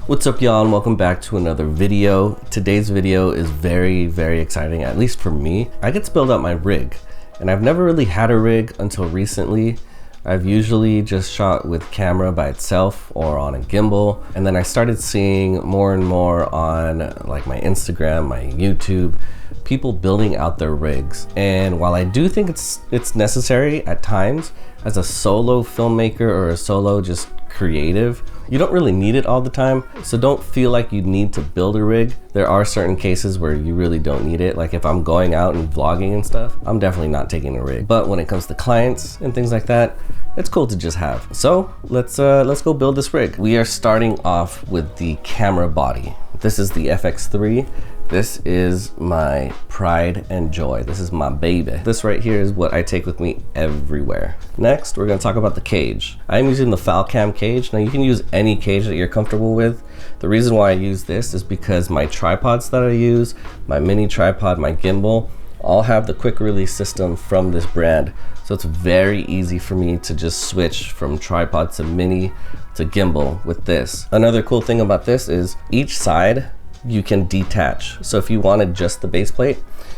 What's up, y'all, and welcome back to another video. Today's video is very exciting, at least for me. I get to build out my rig, and I've never really had a rig until recently. I've usually just shot with camera by itself or on a gimbal, and then I started seeing more and more on like my Instagram, my YouTube, people building out their rigs. And while I do think it's necessary at times as a solo filmmaker or a solo just creative, you don't really need it all the time. So don't feel like you need to build a rig. There are certain cases where you really don't need it. Like if I'm going out and vlogging and stuff, I'm definitely not taking a rig. But when it comes to clients and things like that, it's cool to just have. So let's go build this rig. We are starting off with the camera body. This is the FX3. This is my pride and joy. This is my baby. This right here is what I take with me everywhere. Next, we're gonna talk about the cage. I'm using the Falcam cage. Now you can use any cage that you're comfortable with. The reason why I use this is because my tripods that I use, my mini tripod, my gimbal, all have the quick release system from this brand. So it's very easy for me to just switch from tripod to mini to gimbal with this. Another cool thing about this is each side you can detach. So if you wanted just the base plate,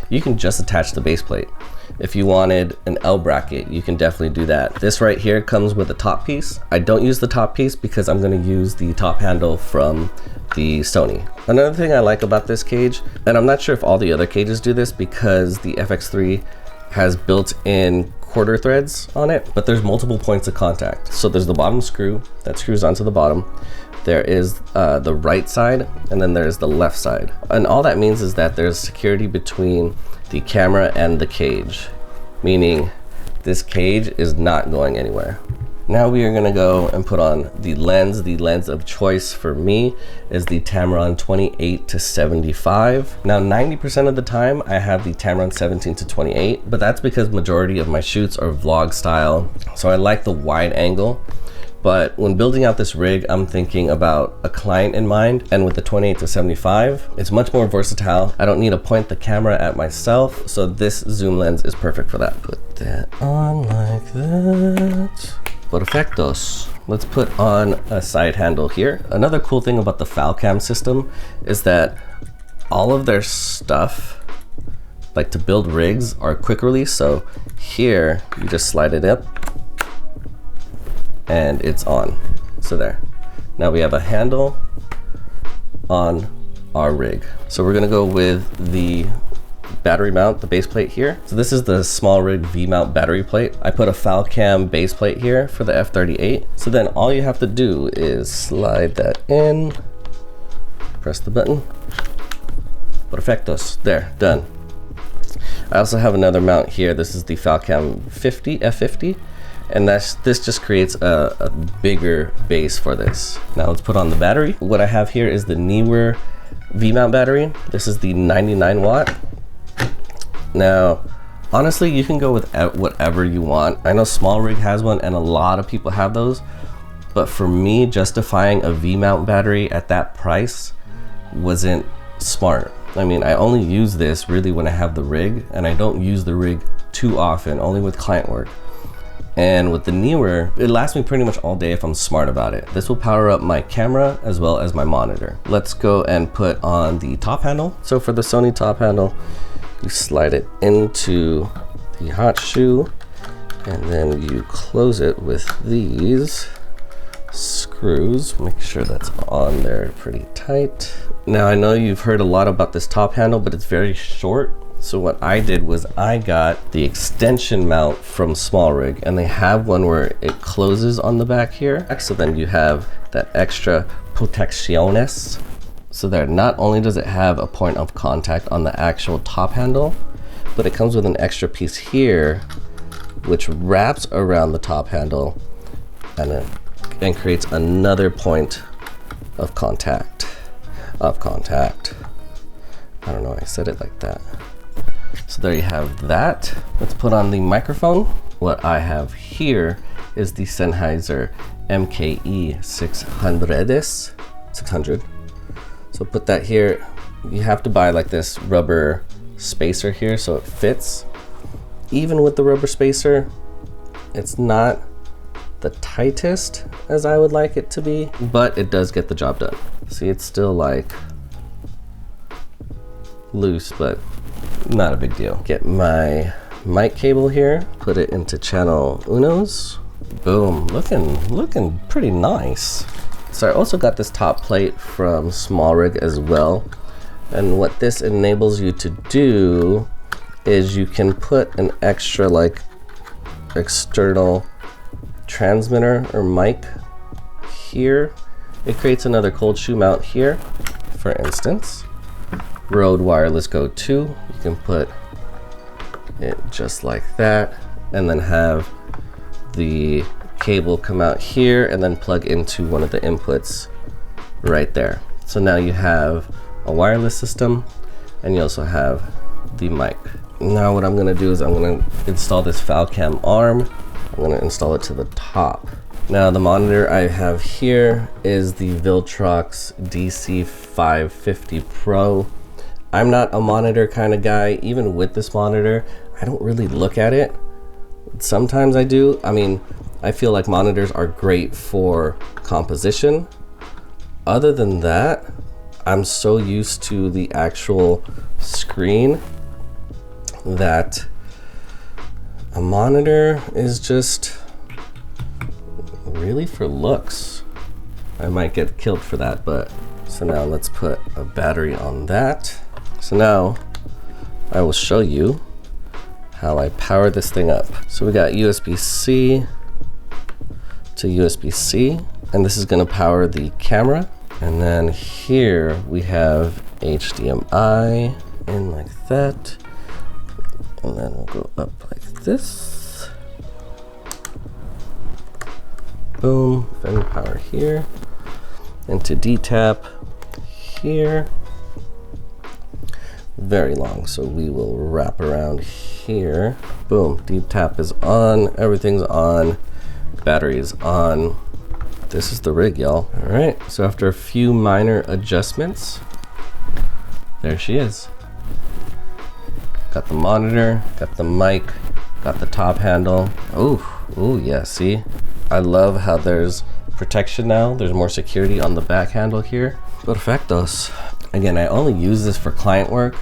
you can just attach the base plate. If you wanted an L bracket, you can definitely do that. This right here comes with a top piece. I don't use the top piece because I'm gonna use the top handle from the Sony. Another thing I like about this cage, and I'm not sure if all the other cages do this because the FX3 has built-in quarter threads on it, but there's multiple points of contact. So there's the bottom screw that screws onto the bottom. There is the right side, and then there's the left side. And all that means is that there's security between the camera and the cage, meaning this cage is not going anywhere. Now we are gonna go and put on the lens. The lens of choice for me is the Tamron 28-75. Now 90% of the time I have the Tamron 17-28, but that's because majority of my shoots are vlog style. So I like the wide angle. But when building out this rig, I'm thinking about a client in mind, and with the 28-75, it's much more versatile. I don't need to point the camera at myself, so this zoom lens is perfect for that. Put that on like that. Perfectos. Let's put on a side handle here. Another cool thing about the Falcam system is that all of their stuff, like to build rigs, are quick release. So here, you just slide it up, and it's on. So there. Now we have a handle on our rig. So we're gonna go with the battery mount, the base plate here. So this is the SmallRig V-mount battery plate. I put a Falcam base plate here for the F38. So then all you have to do is slide that in, press the button. Perfectos. There, done. I also have another mount here. This is the Falcam F50. And this just creates a bigger base for this. Now let's put on the battery. What I have here is the Neewer V-mount battery. This is the 99 watt. Now, honestly, you can go with whatever you want. I know SmallRig has one and a lot of people have those, but for me, justifying a V-mount battery at that price wasn't smart. I mean, I only use this really when I have the rig, and I don't use the rig too often, only with client work. And with the Neewer, it lasts me pretty much all day if I'm smart about it. This will power up my camera as well as my monitor. Let's go and put on the top handle. So for the Sony top handle, you slide it into the hot shoe, and then you close it with these screws. Make sure that's on there pretty tight. Now I know you've heard a lot about this top handle, but it's very short. So what I did was I got the extension mount from SmallRig, and they have one where it closes on the back here. So then you have that extra protecciones. So there, not only does it have a point of contact on the actual top handle, but it comes with an extra piece here, which wraps around the top handle and creates another point of contact. I don't know why I said it like that. So there you have that. Let's put on the microphone. What I have here is the Sennheiser MKE 600. So put that here. You have to buy like this rubber spacer here so it fits. Even with the rubber spacer, it's not the tightest as I would like it to be, but it does get the job done. See, it's still like loose, but not a big deal. Get my mic cable here, put it into channel unos. Boom, looking pretty nice. So I also got this top plate from SmallRig as well. And what this enables you to do is you can put an extra like external transmitter or mic here. It creates another cold shoe mount here. For instance, Rode Wireless Go 2, you can put it just like that and then have the cable come out here and then plug into one of the inputs right there. So now you have a wireless system and you also have the mic. Now what I'm gonna do is I'm gonna install this Falcam arm. I'm gonna install it to the top. Now the monitor I have here is the Viltrox DC550 Pro. I'm not a monitor kind of guy. Even with this monitor, I don't really look at it. Sometimes I do. I mean, I feel like monitors are great for composition. Other than that, I'm so used to the actual screen that a monitor is just really for looks. I might get killed for that, but so now let's put a battery on that. So now I will show you how I power this thing up. So we got USB-C to USB-C, and this is gonna power the camera. And then here we have HDMI in like that. And then we'll go up like this. Boom, fan power here. Into D-tap here. Very long, so we will wrap around here. Boom, D-tap is on, everything's on, battery is on. This is the rig, y'all. All right, so after a few minor adjustments, there she is. Got the monitor, got the mic, got the top handle. Oh yeah, see? I love how there's protection now. There's more security on the back handle here. Perfectos. Again, I only use this for client work,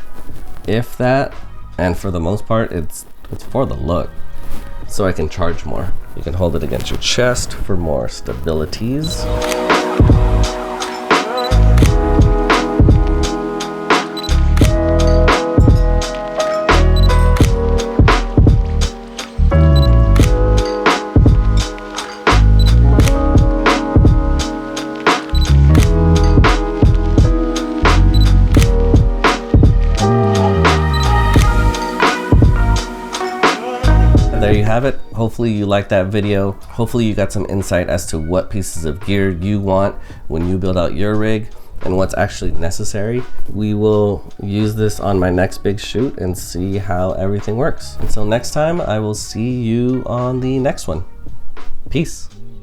if that, and for the most part, it's for the look, so I can charge more. You can hold it against your chest for more stabilities. There you have it. Hopefully you liked that video. Hopefully you got some insight as to what pieces of gear you want when you build out your rig and what's actually necessary. We will use this on my next big shoot and see how everything works. Until next time, I will see you on the next one. Peace.